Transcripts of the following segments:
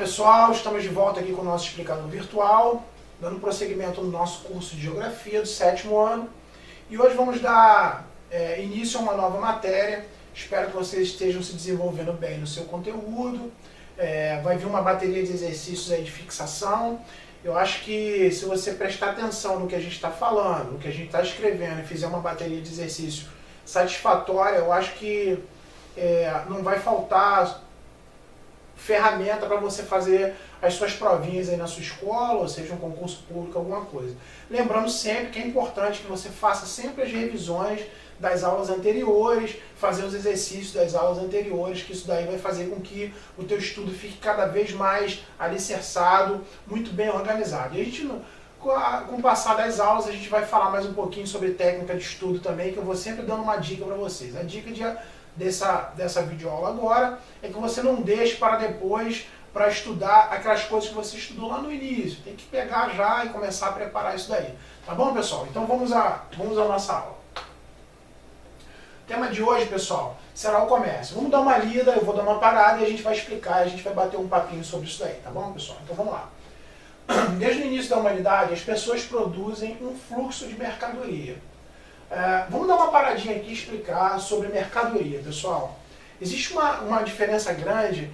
pessoal, estamos de volta aqui com o nosso explicador virtual, dando prosseguimento no nosso curso de Geografia do 7º ano. E hoje vamos dar início a uma nova matéria. Espero que vocês estejam se desenvolvendo bem no seu conteúdo. Vai vir uma bateria de exercícios aí de fixação. Eu acho que se você prestar atenção no que a gente está falando, no que a gente está escrevendo e fizer uma bateria de exercício satisfatória, eu acho que não vai faltar ferramenta para você fazer as suas provinhas aí na sua escola, ou seja, um concurso público, alguma coisa. Lembrando sempre que é importante que você faça sempre as revisões das aulas anteriores, fazer os exercícios das aulas anteriores, que isso daí vai fazer com que o teu estudo fique cada vez mais alicerçado, muito bem organizado. E a gente, com o passar das aulas, a gente vai falar mais um pouquinho sobre técnica de estudo também, que eu vou sempre dando uma dica para vocês. A dica dessa videoaula agora é que você não deixe para depois para estudar aquelas coisas que você estudou lá no início. Tem que pegar já e começar a preparar isso daí. Tá bom, pessoal? Então vamos à nossa aula. O tema de hoje, pessoal, será o comércio. Vamos dar uma lida, eu vou dar uma parada e a gente vai explicar, a gente vai bater um papinho sobre isso daí, tá bom, pessoal? Então vamos lá. Desde o início da humanidade, as pessoas produzem um fluxo de mercadoria. Vamos dar uma paradinha aqui e explicar sobre mercadoria, pessoal. Existe uma diferença grande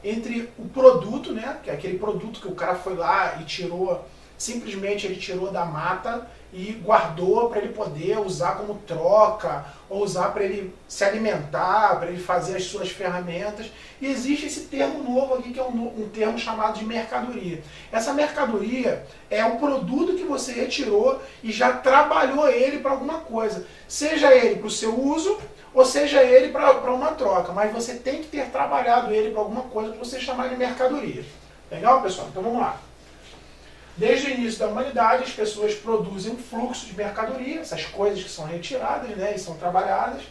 entre o produto, né, que é aquele produto que o cara foi lá e tirou, simplesmente ele tirou da mata e guardou para ele poder usar como troca, ou usar para ele se alimentar, para ele fazer as suas ferramentas. E existe esse termo novo aqui, que é um termo chamado de mercadoria. Essa mercadoria é o produto que você retirou e já trabalhou ele para alguma coisa. Seja ele para o seu uso, ou seja ele para uma troca. Mas você tem que ter trabalhado ele para alguma coisa para você chamar de mercadoria. Legal, pessoal? Então vamos lá. Desde o início da humanidade, as pessoas produzem um fluxo de mercadoria, essas coisas que são retiradas, né, e são trabalhadas,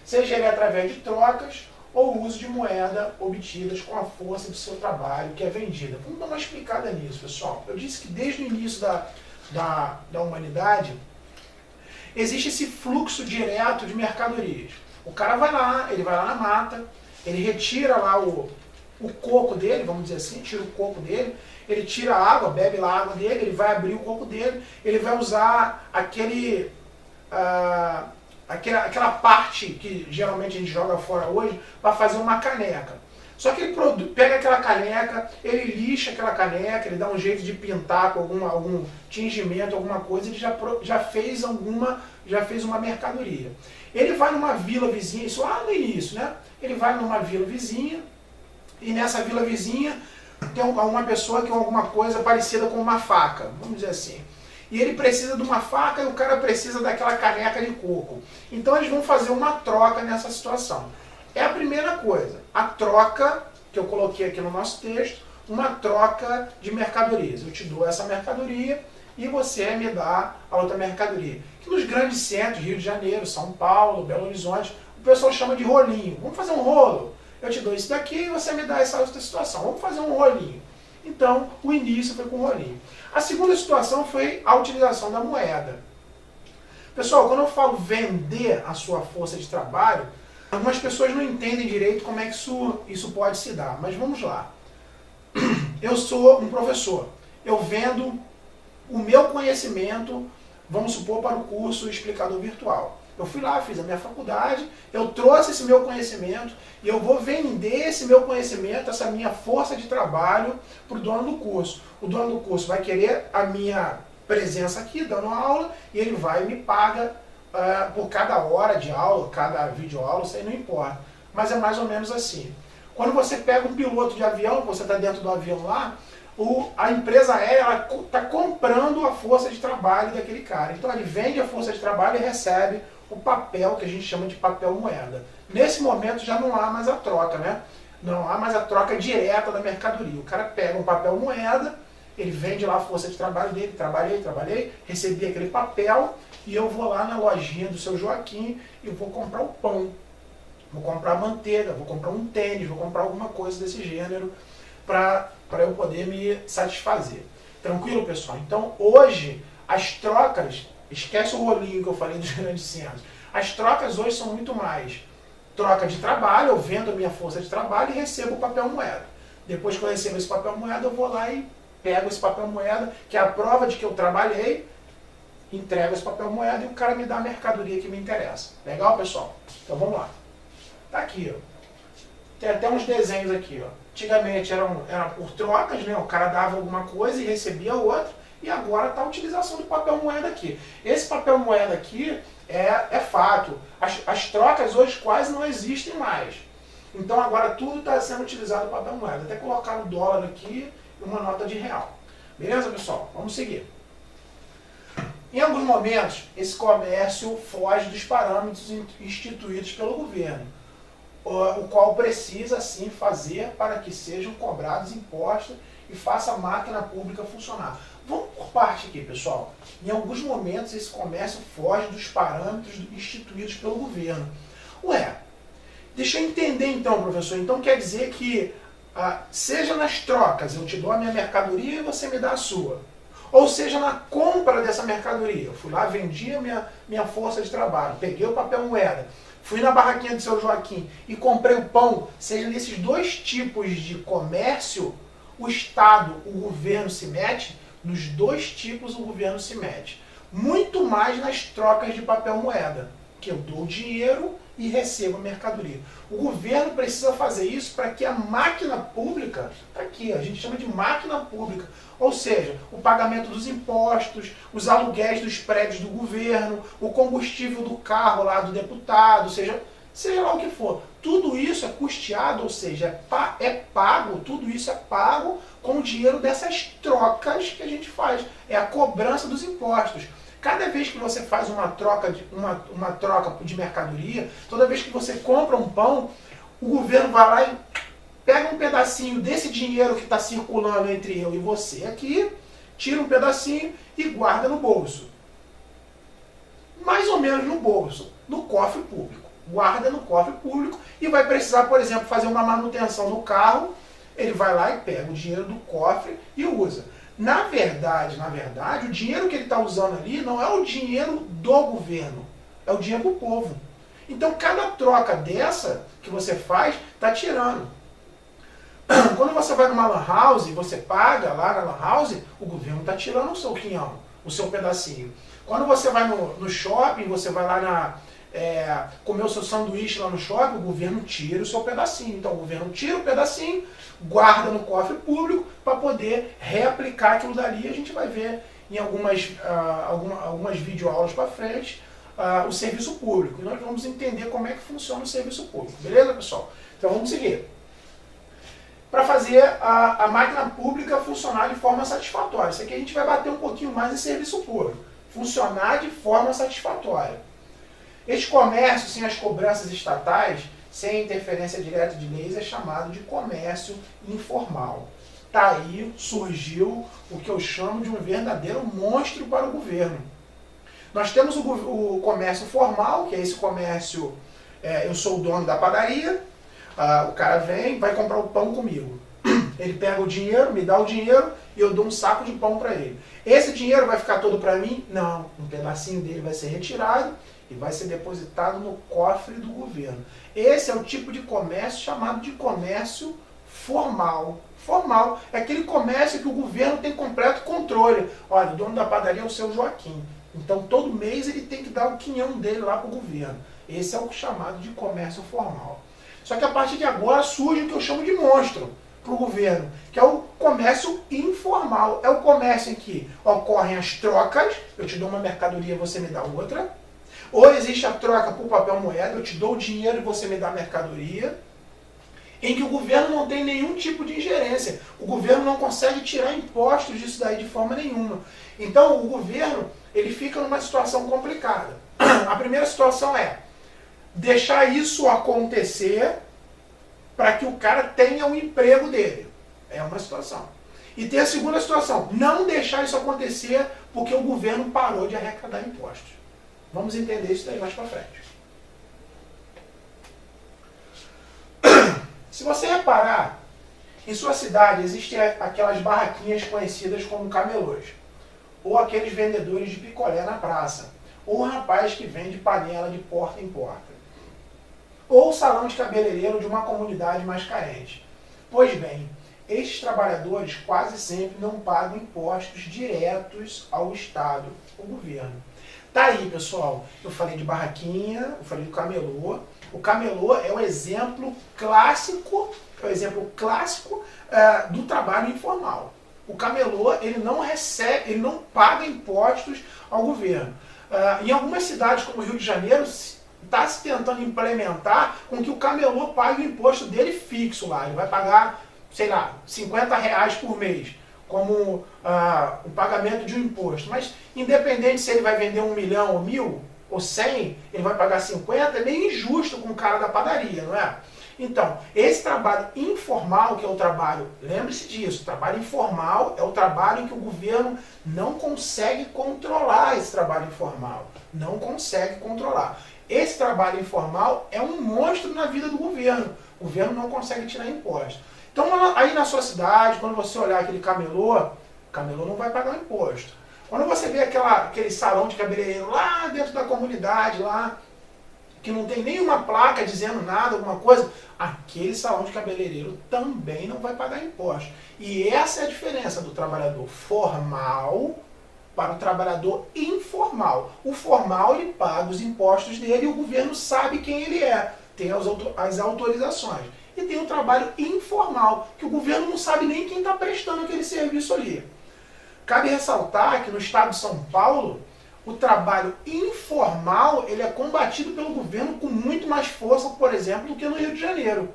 seja ele através de trocas ou uso de moeda obtidas com a força do seu trabalho que é vendida. Vamos dar uma explicada nisso, pessoal. Eu disse que desde o início da humanidade existe esse fluxo direto de mercadorias. O cara vai lá na mata, ele retira lá o coco dele, vamos dizer assim, tira o coco dele, ele tira a água, bebe lá a água dele, ele vai abrir o coco dele, ele vai usar aquela parte que geralmente a gente joga fora hoje para fazer uma caneca. Só que ele pega aquela caneca, ele lixa aquela caneca, ele dá um jeito de pintar com algum tingimento, alguma coisa, ele já fez uma mercadoria. Ele vai numa vila vizinha, isso lá no início, né? Ele vai numa vila vizinha, e nessa vila vizinha tem uma pessoa que tem alguma coisa parecida com uma faca, vamos dizer assim. E ele precisa de uma faca e o cara precisa daquela caneca de coco. Então eles vão fazer uma troca nessa situação. É a primeira coisa, a troca, que eu coloquei aqui no nosso texto, uma troca de mercadorias. Eu te dou essa mercadoria e você me dá a outra mercadoria. Que nos grandes centros, Rio de Janeiro, São Paulo, Belo Horizonte, o pessoal chama de rolinho. Vamos fazer um rolo? Eu te dou isso daqui e você me dá essa outra situação. Vamos fazer um rolinho. Então, o início foi com o rolinho. A segunda situação foi a utilização da moeda. Pessoal, quando eu falo vender a sua força de trabalho, algumas pessoas não entendem direito como é que isso pode se dar. Mas vamos lá. Eu sou um professor. Eu vendo o meu conhecimento, vamos supor, para o curso Explicador Virtual. Eu fui lá, fiz a minha faculdade, eu trouxe esse meu conhecimento e eu vou vender esse meu conhecimento, essa minha força de trabalho para o dono do curso. O dono do curso vai querer a minha presença aqui, dando aula, e ele vai e me paga por cada hora de aula, cada videoaula, isso aí não importa. Mas é mais ou menos assim. Quando você pega um piloto de avião, você está dentro do avião lá, a empresa aérea está comprando a força de trabalho daquele cara. Então ele vende a força de trabalho e recebe o papel, que a gente chama de papel moeda. Nesse momento já não há mais a troca, né? Não há mais a troca direta da mercadoria. O cara pega um papel moeda, ele vende lá a força de trabalho dele, trabalhei, recebi aquele papel e eu vou lá na lojinha do seu Joaquim e vou comprar o pão, vou comprar a manteiga, vou comprar um tênis, vou comprar alguma coisa desse gênero para eu poder me satisfazer. Tranquilo, pessoal? Então hoje as trocas, esquece o rolinho que eu falei dos grandes centros, as trocas hoje são muito mais troca de trabalho, eu vendo a minha força de trabalho e recebo o papel moeda. Depois que eu recebo esse papel moeda, eu vou lá e pego esse papel moeda, que é a prova de que eu trabalhei, entrego esse papel moeda e o cara me dá a mercadoria que me interessa. Legal, pessoal? Então vamos lá. Tá aqui, ó. Tem até uns desenhos aqui, ó. Antigamente era por trocas, né? O cara dava alguma coisa e recebia outra. E agora está a utilização do papel moeda aqui. Esse papel moeda aqui é fato. As trocas hoje quase não existem mais. Então agora tudo está sendo utilizado o papel moeda. Até colocar o dólar aqui e uma nota de real. Beleza, pessoal? Vamos seguir. Em alguns momentos, esse comércio foge dos parâmetros instituídos pelo governo, o qual precisa, sim, fazer para que sejam cobrados impostos e faça a máquina pública funcionar. Vamos por parte aqui, pessoal. Em alguns momentos, esse comércio foge dos parâmetros instituídos pelo governo. Ué, deixa eu entender então, professor. Então quer dizer que, seja nas trocas, eu te dou a minha mercadoria e você me dá a sua. Ou seja, na compra dessa mercadoria. Eu fui lá, vendi a minha força de trabalho, peguei o papel moeda, fui na barraquinha do seu Joaquim e comprei o pão. Seja nesses dois tipos de comércio, o Estado, o governo se mete. Nos dois tipos o governo se mete. Muito mais nas trocas de papel moeda, que eu dou dinheiro e recebo a mercadoria. O governo precisa fazer isso para que a máquina pública, tá aqui, a gente chama de máquina pública, ou seja, o pagamento dos impostos, os aluguéis dos prédios do governo, o combustível do carro lá do deputado, seja lá o que for. Tudo isso é custeado, ou seja, é pago, tudo isso é pago com o dinheiro dessas trocas que a gente faz. É a cobrança dos impostos. Cada vez que você faz uma troca de mercadoria, toda vez que você compra um pão, o governo vai lá e pega um pedacinho desse dinheiro que está circulando entre eu e você aqui, tira um pedacinho e guarda no bolso. Mais ou menos no bolso, no cofre público. Guarda no cofre público e vai precisar, por exemplo, fazer uma manutenção no carro, ele vai lá e pega o dinheiro do cofre e usa. Na verdade, o dinheiro que ele está usando ali não é o dinheiro do governo, é o dinheiro do povo. Então, cada troca dessa que você faz, está tirando. Quando você vai numa lan house e você paga lá na lan house, o governo está tirando o seu quinhão, o seu pedacinho. Quando você vai no shopping, você vai lá comer o seu sanduíche lá no shopping, o governo tira o seu pedacinho. Então o governo tira o pedacinho, guarda no cofre público para poder reaplicar aquilo dali. A gente vai ver em algumas videoaulas para frente o serviço público. E nós vamos entender como é que funciona o serviço público. Beleza, pessoal? Então vamos seguir. Para fazer a máquina pública funcionar de forma satisfatória. Isso aqui a gente vai bater um pouquinho mais em serviço público. Funcionar de forma satisfatória. Este comércio, sem as cobranças estatais, sem a interferência direta de leis, é chamado de comércio informal. Daí surgiu o que eu chamo de um verdadeiro monstro para o governo. Nós temos o comércio formal, que é esse comércio, eu sou o dono da padaria, o cara vem, vai comprar o pão comigo. Ele pega o dinheiro, me dá o dinheiro e eu dou um saco de pão para ele. Esse dinheiro vai ficar todo para mim? Não, um pedacinho dele vai ser retirado e vai ser depositado no cofre do governo. Esse é o tipo de comércio chamado de comércio formal. Formal é aquele comércio que o governo tem completo controle. Olha, o dono da padaria é o seu Joaquim. Então todo mês ele tem que dar o quinhão dele lá para o governo. Esse é o chamado de comércio formal. Só que a partir de agora surge o que eu chamo de monstro para o governo, que é o comércio informal. É o comércio em que ocorrem as trocas, eu te dou uma mercadoria, você me dá outra. Ou existe a troca por papel moeda, eu te dou o dinheiro e você me dá a mercadoria, em que o governo não tem nenhum tipo de ingerência. O governo não consegue tirar impostos disso daí de forma nenhuma. Então o governo ele fica numa situação complicada. A primeira situação é deixar isso acontecer para que o cara tenha o emprego dele. É uma situação. E tem a segunda situação, não deixar isso acontecer porque o governo parou de arrecadar impostos. Vamos entender isso daí mais para frente. Se você reparar, em sua cidade existem aquelas barraquinhas conhecidas como camelôs, ou aqueles vendedores de picolé na praça, ou o rapaz que vende panela de porta em porta, ou o salão de cabeleireiro de uma comunidade mais carente. Pois bem, estes trabalhadores quase sempre não pagam impostos diretos ao Estado, ao governo. Tá aí, pessoal. Eu falei de barraquinha, eu falei do camelô. O camelô é o exemplo clássico, do trabalho informal. O camelô, ele não recebe, ele não paga impostos ao governo. Em algumas cidades, como o Rio de Janeiro, está se tentando implementar com que o camelô pague o imposto dele fixo lá. Ele vai pagar, sei lá, R$50 por mês, como o pagamento de um imposto. Mas, independente se ele vai vender 1 milhão ou 1.000 ou 100, ele vai pagar 50, é meio injusto com o cara da padaria, não é? Então, esse trabalho informal, que é o trabalho, lembre-se disso, o trabalho informal é o trabalho em que o governo não consegue controlar esse trabalho informal. Não consegue controlar. Esse trabalho informal é um monstro na vida do governo. O governo não consegue tirar imposto. Então, aí na sua cidade, quando você olhar aquele camelô, o camelô não vai pagar o imposto. Quando você vê aquele salão de cabeleireiro lá dentro da comunidade, lá, que não tem nenhuma placa dizendo nada, alguma coisa, aquele salão de cabeleireiro também não vai pagar imposto. E essa é a diferença do trabalhador formal para o trabalhador informal. O formal, ele paga os impostos dele e o governo sabe quem ele é, tem as autorizações. E tem o trabalho informal, que o governo não sabe nem quem está prestando aquele serviço ali. Cabe ressaltar que no estado de São Paulo, o trabalho informal ele é combatido pelo governo com muito mais força, por exemplo, do que no Rio de Janeiro.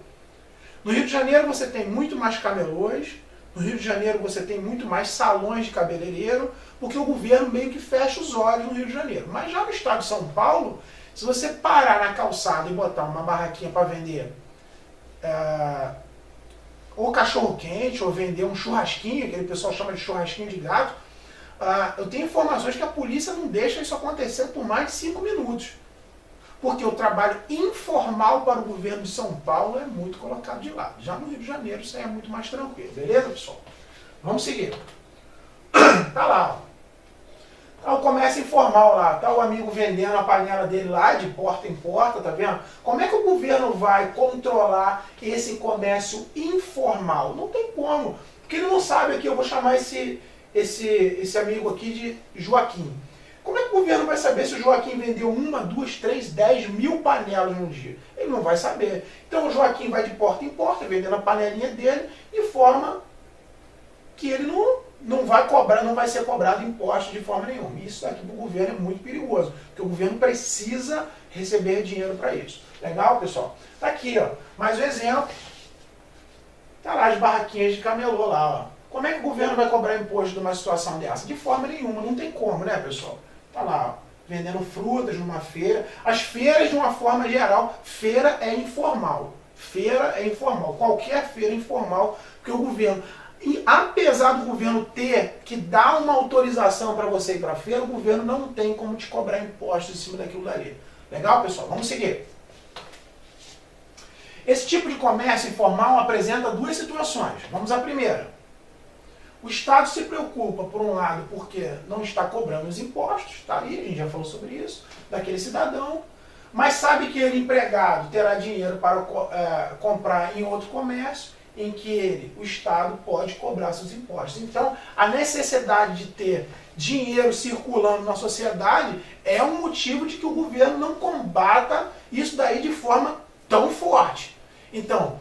No Rio de Janeiro você tem muito mais camelôs, no Rio de Janeiro você tem muito mais salões de cabeleireiro, porque o governo meio que fecha os olhos no Rio de Janeiro. Mas já no estado de São Paulo, se você parar na calçada e botar uma barraquinha para vender ou cachorro-quente, ou vender um churrasquinho, que o pessoal chama de churrasquinho de gato, eu tenho informações que a polícia não deixa isso acontecer por mais de 5 minutos. Porque o trabalho informal para o governo de São Paulo é muito colocado de lado. Já no Rio de Janeiro isso aí é muito mais tranquilo. Beleza, pessoal? Vamos seguir. Tá lá, ó. Tá o comércio informal lá, tá o amigo vendendo a panela dele lá de porta em porta, tá vendo? Como é que o governo vai controlar esse comércio informal? Não tem como, porque ele não sabe aqui, eu vou chamar esse amigo aqui de Joaquim. Como é que o governo vai saber se o Joaquim vendeu 1, 2, 3, 10 mil panelas no dia? Ele não vai saber. Então o Joaquim vai de porta em porta, vendendo a panelinha dele, de forma que ele não vai cobrar, não vai ser cobrado imposto de forma nenhuma. Isso aqui para o governo é muito perigoso, porque o governo precisa receber dinheiro para isso. Legal, pessoal? Tá aqui, ó, mais um exemplo. Tá lá as barraquinhas de camelô lá, ó. Como é que o governo vai cobrar imposto de uma situação dessa? De forma nenhuma, não tem como, né, pessoal? Tá lá, ó, vendendo frutas numa feira. As feiras, de uma forma geral, feira é informal. Feira é informal. Qualquer feira é informal, porque o governo... E apesar do governo ter que dar uma autorização para você ir para a feira, o governo não tem como te cobrar impostos em cima daquilo dali. Legal, pessoal? Vamos seguir. Esse tipo de comércio informal apresenta duas situações. Vamos à primeira. O Estado se preocupa, por um lado, porque não está cobrando os impostos, está ali, a gente já falou sobre isso, daquele cidadão, mas sabe que ele, empregado, terá dinheiro para comprar em outro comércio, em que o Estado pode cobrar seus impostos. Então, a necessidade de ter dinheiro circulando na sociedade é um motivo de que o governo não combata isso daí de forma tão forte. Então,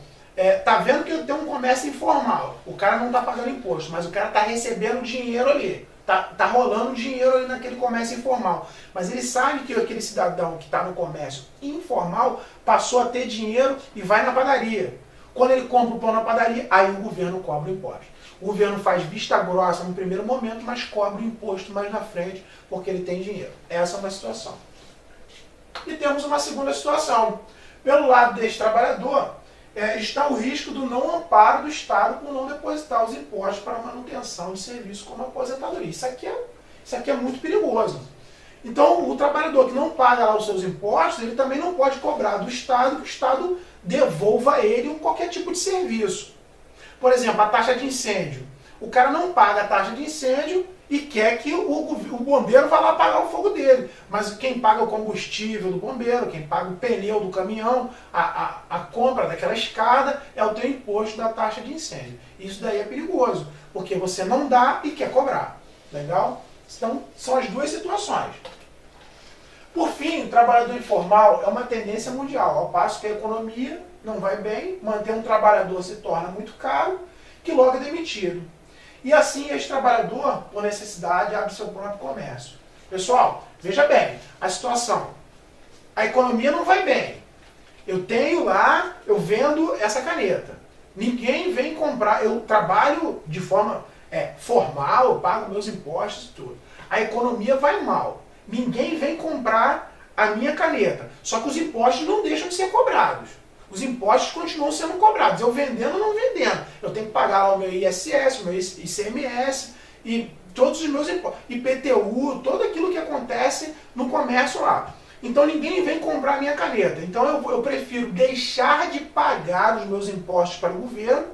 tá vendo que tem um comércio informal, o cara não está pagando imposto, mas o cara está recebendo dinheiro ali, tá rolando dinheiro ali naquele comércio informal. Mas ele sabe que aquele cidadão que está no comércio informal passou a ter dinheiro e vai na padaria. Quando ele compra o pão na padaria, aí o governo cobra o imposto. O governo faz vista grossa no primeiro momento, mas cobra o imposto mais na frente, porque ele tem dinheiro. Essa é uma situação. E temos uma segunda situação. Pelo lado desse trabalhador, está o risco do não amparo do Estado por não depositar os impostos para manutenção de serviço como a aposentadoria. Isso aqui é muito perigoso. Então, o trabalhador que não paga lá os seus impostos, ele também não pode cobrar do Estado que o Estado devolva a ele qualquer tipo de serviço. Por exemplo, a taxa de incêndio. O cara não paga a taxa de incêndio e quer que o bombeiro vá lá apagar o fogo dele. Mas quem paga o combustível do bombeiro, quem paga o pneu do caminhão, a compra daquela escada é o teu imposto da taxa de incêndio. Isso daí é perigoso, porque você não dá e quer cobrar. Legal? Então, são as duas situações. Por fim, o trabalhador informal é uma tendência mundial, ao passo que a economia não vai bem, manter um trabalhador se torna muito caro, que logo é demitido. E assim, este trabalhador, por necessidade, abre seu próprio comércio. Pessoal, veja bem, a situação. A economia não vai bem. Eu tenho lá, eu vendo essa caneta. Ninguém vem comprar, eu trabalho de forma formal, eu pago meus impostos e tudo. A economia vai mal. Ninguém vem comprar a minha caneta. Só que os impostos não deixam de ser cobrados. Os impostos continuam sendo cobrados. Eu vendendo ou não vendendo. Eu tenho que pagar lá o meu ISS, o meu ICMS e todos os meus impostos. IPTU, tudo aquilo que acontece no comércio lá. Então ninguém vem comprar a minha caneta. Então eu prefiro deixar de pagar os meus impostos para o governo,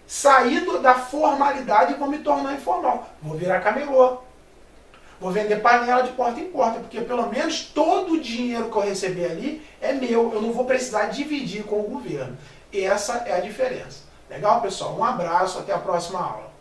sair da formalidade e vou me tornar informal. Vou virar camelô. Vou vender panela de porta em porta, porque pelo menos todo o dinheiro que eu receber ali é meu. Eu não vou precisar dividir com o governo. Essa é a diferença. Legal, pessoal? Um abraço, até a próxima aula.